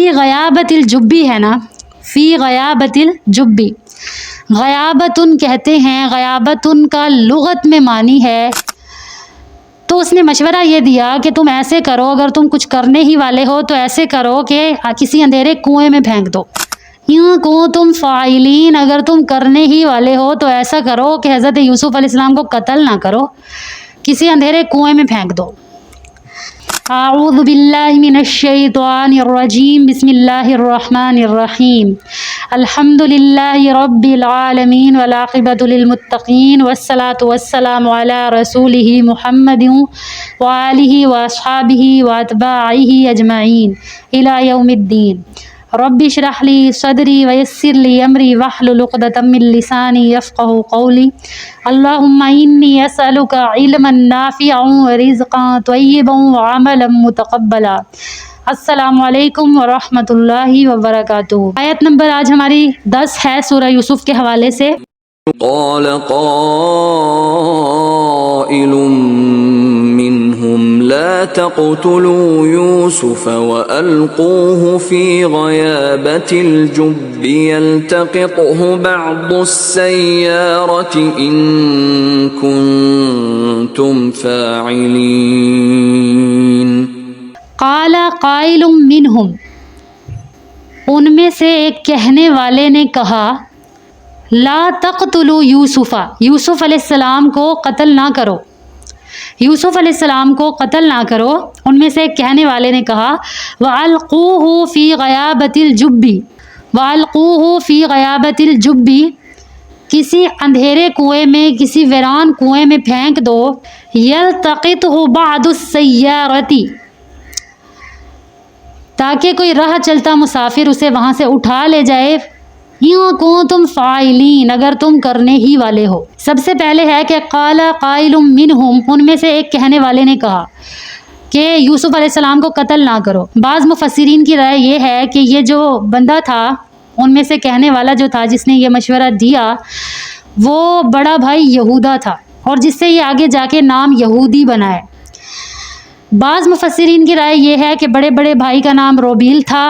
فی غیابت الجبی ہے نا، فی غیابت الجبی، غیابتن کہتے ہیں، غیابتن کا لغت میں معنی ہے. تو اس نے مشورہ یہ دیا کہ تم ایسے کرو، اگر تم کچھ کرنے ہی والے ہو تو ایسے کرو کہ کسی اندھیرے کنویں میں پھینک دو. یوں کو تم فاعلین، اگر تم کرنے ہی والے ہو تو ایسا کرو کہ حضرت یوسف علیہ السلام کو قتل نہ کرو، کسی اندھیرے کنویں میں پھینک دو. اعوذ باللہ من الشیطان الرجیم، بسم اللہ الرحمن الرحیم. الحمد للہ رب العالمین والعاقبۃ للمتقین والصلاۃ والسلام علی رسولہ محمد وآلہ واصحابہ واتباعہ اجمعین الی یوم الدین. رب اشرح لی صدری ویسر لی امری واحلل عقدۃ من لسانی یفقہوا قولی. اللہم انی اسألک علما نافعا ورزقا طیبا وعملا متقبلا. السلام علیکم ورحمۃ اللہ وبرکاتہ. آیت نمبر آج ہماری 10 ہے سورہ یوسف کے حوالے سے. قال قائل منهم لا تقتلوا يوسف وألقوه في غيابة الجب يلتقطه بعض السيارة إن كنتم فاعلين. قال قائل منهم، ان میں سے ایک کہنے والے نے کہا، لا تقتلوا یوسف، یوسف علیہ السلام کو قتل نہ کرو، یوسف علیہ السلام کو قتل نہ کرو. ان میں سے ایک کہنے والے نے کہا، وَأَلْقُوهُ فِي غَيَابَةِ الْجُبِّ، وَأَلْقُوهُ فِي غَيَابَةِ الْجُبِّ، کسی اندھیرے کنویں میں، کسی ویران کنویں میں پھینک دو. يَلْتَقِطْهُ بَعْضُ السَّيَّارَةِ، تاکہ کوئی راہ چلتا مسافر اسے وہاں سے اٹھا لے جائے. یوں کو تم فاعلین، اگر تم کرنے ہی والے ہو. سب سے پہلے ہے کہ قال قائل منہم، ان میں سے ایک کہنے والے نے کہا کہ یوسف علیہ السلام کو قتل نہ کرو. بعض مفسرین کی رائے یہ ہے کہ یہ جو بندہ تھا، ان میں سے کہنے والا جو تھا جس نے یہ مشورہ دیا، وہ بڑا بھائی یہودا تھا، اور جس سے یہ آگے جا کے نام یہودی بنا ہے. بعض مفسرین کی رائے یہ ہے کہ بڑے بڑے بھائی کا نام روبیل تھا،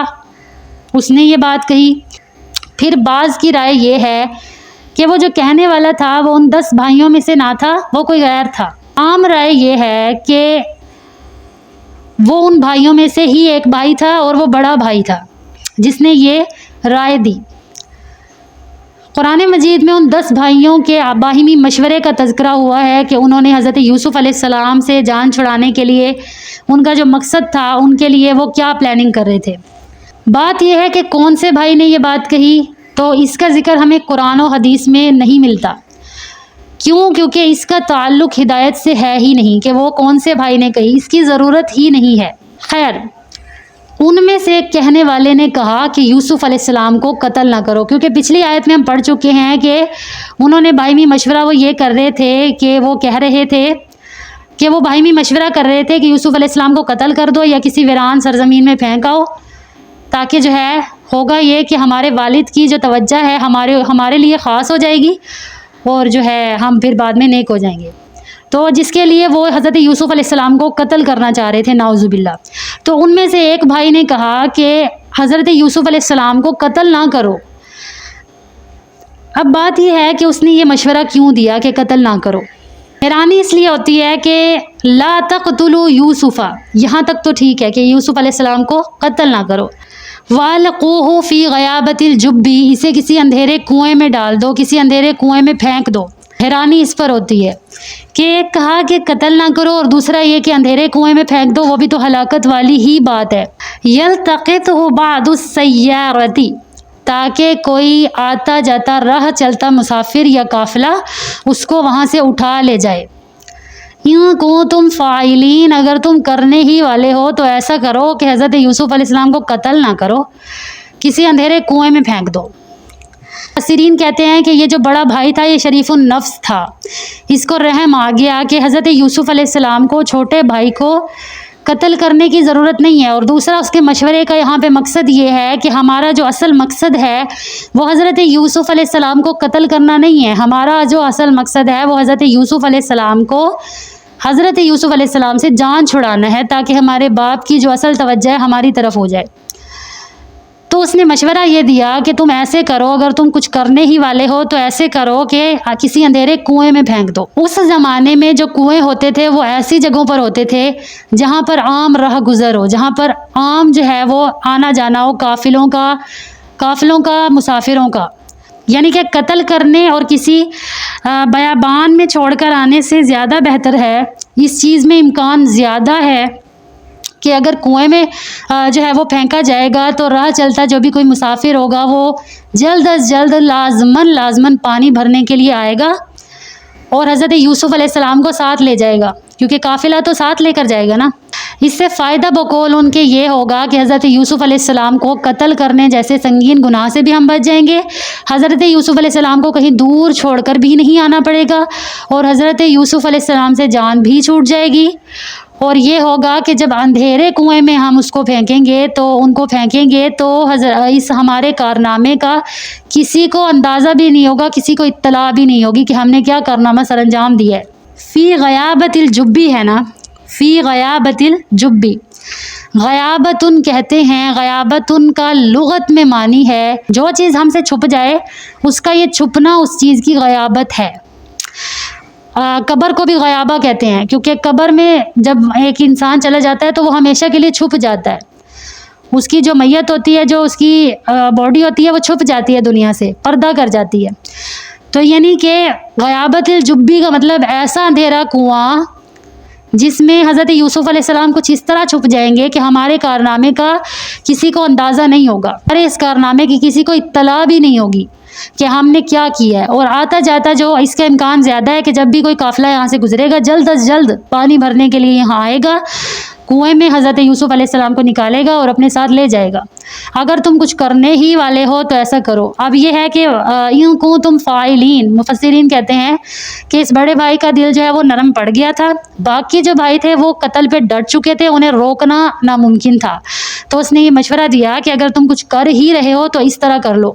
اس نے یہ بات کہی. پھر بعض کی رائے یہ ہے کہ وہ جو کہنے والا تھا وہ ان 10 بھائیوں میں سے نہ تھا، وہ کوئی غیر تھا. عام رائے یہ ہے کہ وہ ان بھائیوں میں سے ہی ایک بھائی تھا، اور وہ بڑا بھائی تھا جس نے یہ رائے دی. قرآن مجید میں ان 10 بھائیوں کے باہمی مشورے کا تذکرہ ہوا ہے کہ انہوں نے حضرت یوسف علیہ السلام سے جان چھڑانے کے لیے، ان کا جو مقصد تھا، ان کے لیے وہ کیا پلاننگ کر رہے تھے. بات یہ ہے کہ کون سے بھائی نے یہ بات کہی، تو اس کا ذکر ہمیں قرآن و حدیث میں نہیں ملتا. کیونکہ اس کا تعلق ہدایت سے ہے ہی نہیں کہ وہ کون سے بھائی نے کہی، اس کی ضرورت ہی نہیں ہے. خیر، ان میں سے ایک کہنے والے نے کہا کہ یوسف علیہ السلام کو قتل نہ کرو، کیونکہ پچھلی آیت میں ہم پڑھ چکے ہیں کہ انہوں نے باہمی مشورہ وہ یہ کر رہے تھے کہ وہ کہہ رہے تھے کہ وہ باہمی مشورہ کر رہے تھے کہ یوسف علیہ السلام کو قتل کر دو یا کسی ویران سرزمین میں پھینکاؤ، تاکہ جو ہے ہوگا یہ کہ ہمارے والد کی جو توجہ ہے ہمارے لیے خاص ہو جائے گی، اور جو ہے ہم پھر بعد میں نیک ہو جائیں گے. تو جس کے لیے وہ حضرت یوسف علیہ السلام کو قتل کرنا چاہ رہے تھے، نعوذ باللہ. تو ان میں سے ایک بھائی نے کہا کہ حضرت یوسف علیہ السلام کو قتل نہ کرو. اب بات یہ ہے کہ اس نے یہ مشورہ کیوں دیا کہ قتل نہ کرو. حیرانی اس لیے ہوتی ہے کہ لا تقتلوا یوسف، یہاں تک تو ٹھیک ہے کہ یوسف علیہ السلام کو قتل نہ کرو. وَأَلْقُوهُ فِي غَيَابَةِ الْجُبِّ، اسے کسی اندھیرے کنویں میں ڈال دو، کسی اندھیرے کنویں میں پھینک دو. حیرانی اس پر ہوتی ہے کہ ایک کہا کہ قتل نہ کرو، اور دوسرا یہ کہ اندھیرے کنویں میں پھینک دو، وہ بھی تو ہلاکت والی ہی بات ہے. يَلْتَقِطْهُ بَعْضُ السَّيَّارَةِ، تاکہ کوئی آتا جاتا راہ چلتا مسافر یا قافلہ اس کو وہاں سے اٹھا لے جائے. یوں کو تم فاعلین، اگر تم کرنے ہی والے ہو تو ایسا کرو کہ حضرت یوسف علیہ السلام کو قتل نہ کرو، کسی اندھیرے کنویں میں پھینک دو. مفسرین کہتے ہیں کہ یہ جو بڑا بھائی تھا یہ شریف النفس تھا، اس کو رحم آ گیا کہ حضرت یوسف علیہ السلام کو، چھوٹے بھائی کو قتل کرنے کی ضرورت نہیں ہے. اور دوسرا اس کے مشورے کا یہاں پہ مقصد یہ ہے کہ ہمارا جو اصل مقصد ہے وہ حضرت یوسف علیہ السلام کو قتل کرنا نہیں ہے. ہمارا جو اصل مقصد ہے وہ حضرت یوسف علیہ السلام کو، حضرت یوسف علیہ السلام سے جان چھڑانا ہے، تاکہ ہمارے باپ کی جو اصل توجہ ہے ہماری طرف ہو جائے. تو اس نے مشورہ یہ دیا کہ تم ایسے کرو، اگر تم کچھ کرنے ہی والے ہو تو ایسے کرو کہ کسی اندھیرے کنویں میں پھینک دو۔ اس زمانے میں جو کنویں ہوتے تھے وہ ایسی جگہوں پر ہوتے تھے جہاں پر عام راہ گزر ہو، جہاں پر عام جو ہے وہ آنا جانا ہو، قافلوں کا، مسافروں کا، یعنی کہ قتل کرنے اور کسی بیابان میں چھوڑ کر آنے سے زیادہ بہتر ہے، اس چیز میں امکان زیادہ ہے کہ اگر کنویں میں جو ہے وہ پھینکا جائے گا تو راہ چلتا جو بھی کوئی مسافر ہوگا وہ جلد از جلد لازماً پانی بھرنے کے لیے آئے گا اور حضرت یوسف علیہ السلام کو ساتھ لے جائے گا، کیونکہ قافلہ تو ساتھ لے کر جائے گا نا۔ اس سے فائدہ بقول ان کے یہ ہوگا کہ حضرت یوسف علیہ السلام کو قتل کرنے جیسے سنگین گناہ سے بھی ہم بچ جائیں گے، حضرت یوسف علیہ السلام کو کہیں دور چھوڑ کر بھی نہیں آنا پڑے گا، اور حضرت یوسف علیہ السلام سے جان بھی چھوٹ جائے گی۔ اور یہ ہوگا کہ جب اندھیرے کنویں میں ہم اس کو پھینکیں گے تو اس ہمارے کارنامے کا کسی کو اندازہ بھی نہیں ہوگا، کسی کو اطلاع بھی نہیں ہوگی کہ ہم نے کیا کارنامہ سر انجام دیا ہے۔ فی غیابت الجبی ہے نا، فی غیابت الجبی، غیابتن کہتے ہیں، غیابتن کا لغت میں معنی ہے جو چیز ہم سے چھپ جائے اس کا یہ چھپنا اس چیز کی غیابت ہے۔ قبر کو بھی غیابہ کہتے ہیں، کیونکہ قبر میں جب ایک انسان چلا جاتا ہے تو وہ ہمیشہ کے لیے چھپ جاتا ہے، اس کی جو میت ہوتی ہے، جو اس کی باڈی ہوتی ہے وہ چھپ جاتی ہے دنیا سے، پردہ کر جاتی ہے۔ تو یعنی کہ غیابت الجبی کا مطلب ایسا اندھیرا کنواں جس میں حضرت یوسف علیہ السلام کچھ اس طرح چھپ جائیں گے کہ ہمارے کارنامے کا کسی کو اندازہ نہیں ہوگا، ارے اس کارنامے کی کسی کو اطلاع بھی نہیں ہوگی کہ ہم نے کیا کیا ہے۔ اور آتا جاتا جو اس کا امکان زیادہ ہے کہ جب بھی کوئی قافلہ یہاں سے گزرے گا جلد از جلد پانی بھرنے کے لیے یہاں آئے گا، کنویں میں حضرت یوسف علیہ السلام کو نکالے گا اور اپنے ساتھ لے جائے گا۔ اگر تم کچھ کرنے ہی والے ہو تو ایسا کرو۔ اب یہ ہے کہ یوں کو تم فاعلین، مفسرین کہتے ہیں کہ اس بڑے بھائی کا دل جو ہے وہ نرم پڑ گیا تھا، باقی جو بھائی تھے وہ قتل پہ ڈٹ چکے تھے، انہیں روکنا ناممکن تھا، تو اس نے یہ مشورہ دیا کہ اگر تم کچھ کر ہی رہے ہو تو اس طرح کر لو